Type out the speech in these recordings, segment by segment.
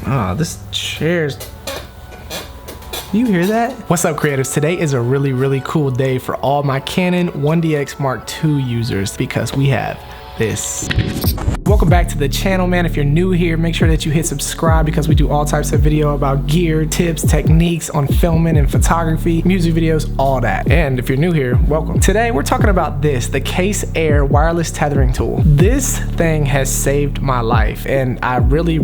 Oh, this chair's... You hear that? What's up, creatives? Today is a really cool day for all my Canon 1DX Mark II users because we have this. Welcome back to the channel, man. If you're new here, make sure that you hit subscribe because we do all types of video about gear, tips, techniques on filming and photography, music videos, all that. And if you're new here, welcome. Today, we're talking about this, the Case Air wireless tethering tool. This thing has saved my life, and I really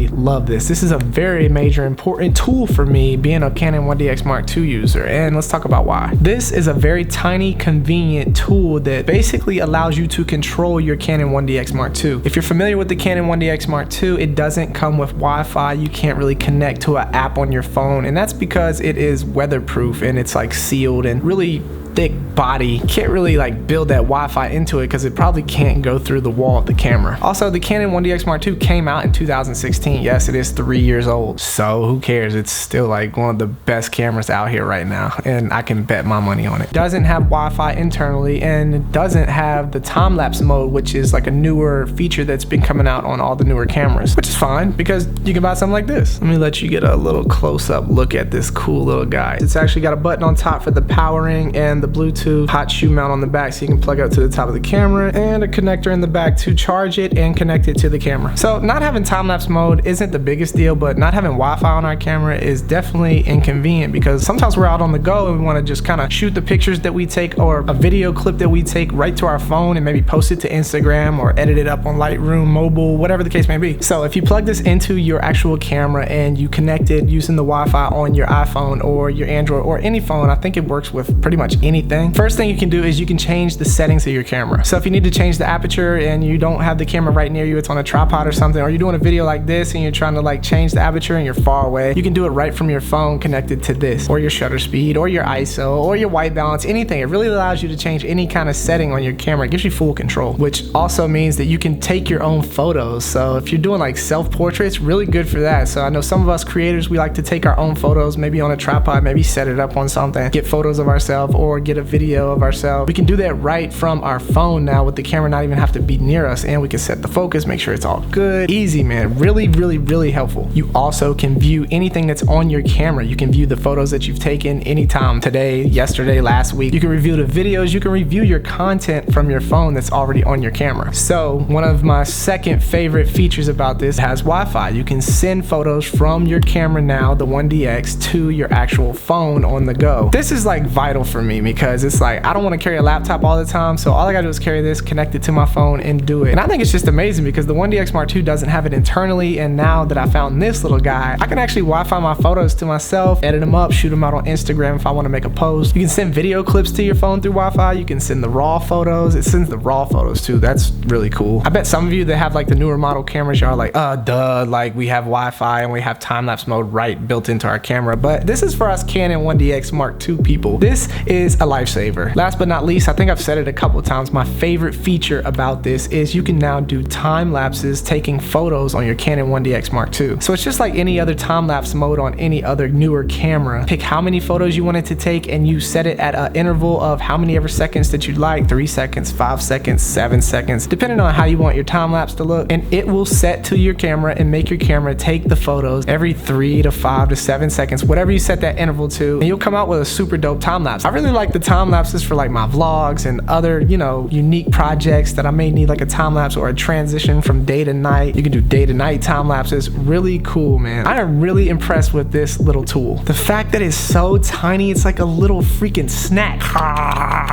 love this. This is a very major, important tool for me being a Canon 1DX Mark II user, and let's talk about why. This is a very tiny, convenient tool that basically allows you to control your Canon 1DX Mark II. If you're familiar with the Canon 1DX Mark II, it doesn't come with Wi-Fi. You can't really connect to an app on your phone, and that's because it is weatherproof and it's like sealed and really thick body. Can't really like build that Wi-Fi into it because it probably can't go through the wall of the camera. Also, the Canon 1DX Mark II came out in 2016. Yes, it is 3 years old, so who cares? It's still like one of the best cameras out here right now, and I can bet my money on it. Doesn't have Wi-Fi internally, and it doesn't have the time-lapse mode, which is like a newer feature that's been coming out on all the newer cameras, which is fine because you can buy something like this. Let me let you get a little close-up look at this cool little guy. It's actually got a button on top for the powering and the Bluetooth hot shoe mount on the back, so you can plug it up to the top of the camera, and a connector in the back to charge it and connect it to the camera. So not having time-lapse mode isn't the biggest deal, but not having Wi-Fi on our camera is definitely inconvenient because sometimes we're out on the go and we want to just kind of shoot the pictures that we take or a video clip that we take right to our phone and maybe post it to Instagram or edit it up on Lightroom, mobile, whatever the case may be. So if you plug this into your actual camera and you connect it using the Wi-Fi on your iPhone or your Android or any phone, I think it works with pretty much anything. First thing you can do is you can change the settings of your camera. So if you need to change the aperture and you don't have the camera right near you, it's on a tripod or something, or you're doing a video like this and you're trying to like change the aperture and you're far away, you can do it right from your phone connected to this, or your shutter speed, or your ISO, or your white balance, anything. It really allows you to change any kind of setting on your camera. It gives you full control, which also means that you can take your own photos. So if you're doing like self-portraits, really good for that. So I know some of us creators, we like to take our own photos, maybe on a tripod, maybe set it up on something, get photos of ourselves or get a video of ourselves. We can do that right from our phone now with the camera not even have to be near us, and we can set the focus, make sure it's all good. Easy, man. Really helpful. You also can view anything that's on your camera. You can view the photos that you've taken anytime, today, yesterday, last week. You can review the videos. You can review your content from your phone that's already on your camera. So one of my second favorite features about this has Wi-Fi. You can send photos from your camera now, the 1DX, to your actual phone on the go. This is like vital for me because it's like I don't want to carry a laptop all the time, so all I gotta do is carry this, connect it to my phone, and do it. And I think it's just amazing because the 1DX Mark II doesn't have it internally, and now that I found this little guy, I can actually Wi-Fi my photos to myself, edit them up, shoot them out on Instagram if I want to make a post. You can send video clips to your phone through Wi-Fi. You can send the raw photos. It sends the raw photos too. That's really cool. I bet some of you that have like the newer model cameras, y'all are like, duh, like we have Wi-Fi and we have time-lapse mode right built into our camera. But this is for us Canon 1DX Mark II people. This is a lifesaver. Last but not least, I think I've said it a couple of times, my favorite feature about this is you can now do time lapses taking photos on your Canon 1DX Mark II. So it's just like any other time lapse mode on any other newer camera. Pick how many photos you wanted to take and you set it at an interval of how many ever seconds that you'd like, 3 seconds, 5 seconds, 7 seconds, depending on how you want your time lapse to look. And it will set to your camera and make your camera take the photos every 3 to 5 to 7 seconds, whatever you set that interval to, and you'll come out with a super dope time lapse. I really like the time lapses for like my vlogs and other, you know, unique projects that I may need like a time lapse or a transition from day to night. You can do day to night time lapses. Really cool, man. I am really impressed with this little tool. The fact that it's so tiny, it's like a little freaking snack.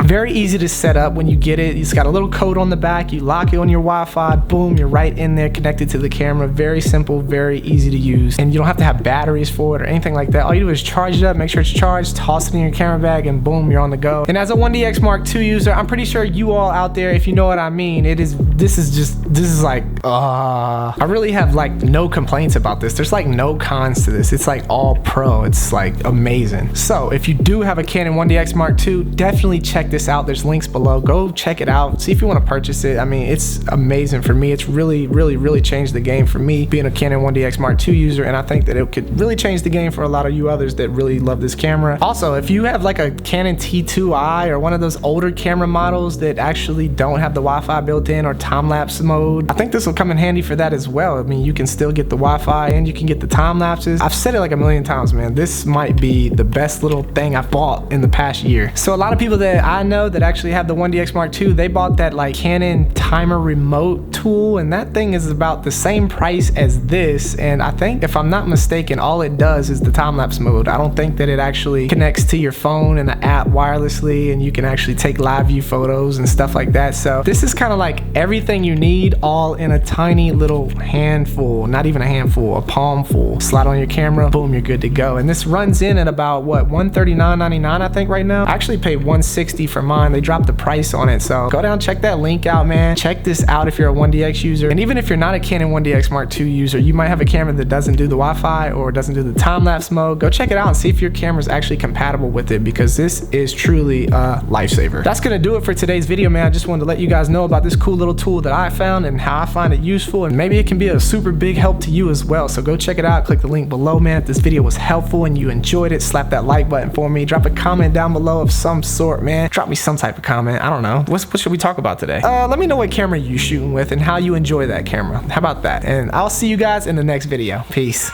Very easy to set up when you get it. It's got a little code on the back. You lock it on your Wi-Fi, boom, you're right in there connected to the camera. Very simple, very easy to use, and you don't have to have batteries for it or anything like that. All you do is charge it up, make sure it's charged, toss it in your camera bag, and boom, you're on the go. And as a 1DX Mark II user, I'm pretty sure you all out there, if you know what I mean, this is like, I really have like no complaints about this. There's like no cons to this. It's like all pro. It's like amazing. So if you do have a Canon 1DX Mark II, definitely check this out. There's links below. Go check it out. See if you want to purchase it. I mean, it's amazing for me. It's really changed the game for me being a Canon 1DX Mark II user, and I think that it could really change the game for a lot of you others that really love this camera. Also, if you have like a Canon T2i or one of those older camera models that actually don't have the Wi-Fi built in or time-lapse mode mode. I think this will come in handy for that as well. I mean, you can still get the Wi-Fi and you can get the time lapses. I've said it like a million times, man. This might be the best little thing I've bought in the past year. So a lot of people that I know that actually have the 1DX Mark II, they bought that like Canon timer remote tool, and that thing is about the same price as this. And I think, if I'm not mistaken, all it does is the time-lapse mode. I don't think that it actually connects to your phone and the app wirelessly, and you can actually take live view photos and stuff like that. So this is kind of like everything you need all in a tiny little handful, not even a handful, a palmful. Slide on your camera, boom, you're good to go. And this runs in at about what, $139.99 I think right now. I actually paid $160 for mine. They dropped the price on it, so go down, check that link out, man. Check this out if you're a 1DX user. And even if you're not a Canon 1DX Mark II user, you might have a camera that doesn't do the Wi-Fi or doesn't do the time-lapse mode. Go check it out and see if your camera is actually compatible with it, because this is truly a lifesaver. That's gonna do it for today's video, man. I just wanted to let you guys know about this cool little tool that I found and how I find it useful, and maybe it can be a super big help to you as well. So go check it out, click the link below, man. If this video was helpful and you enjoyed it, slap that like button for me. Drop a comment down below of some sort, man. Drop me some type of comment. I don't know. What should we talk about today? Let me know what camera you shooting with and how you enjoy that camera. How about that? And I'll see you guys in the next video. Peace.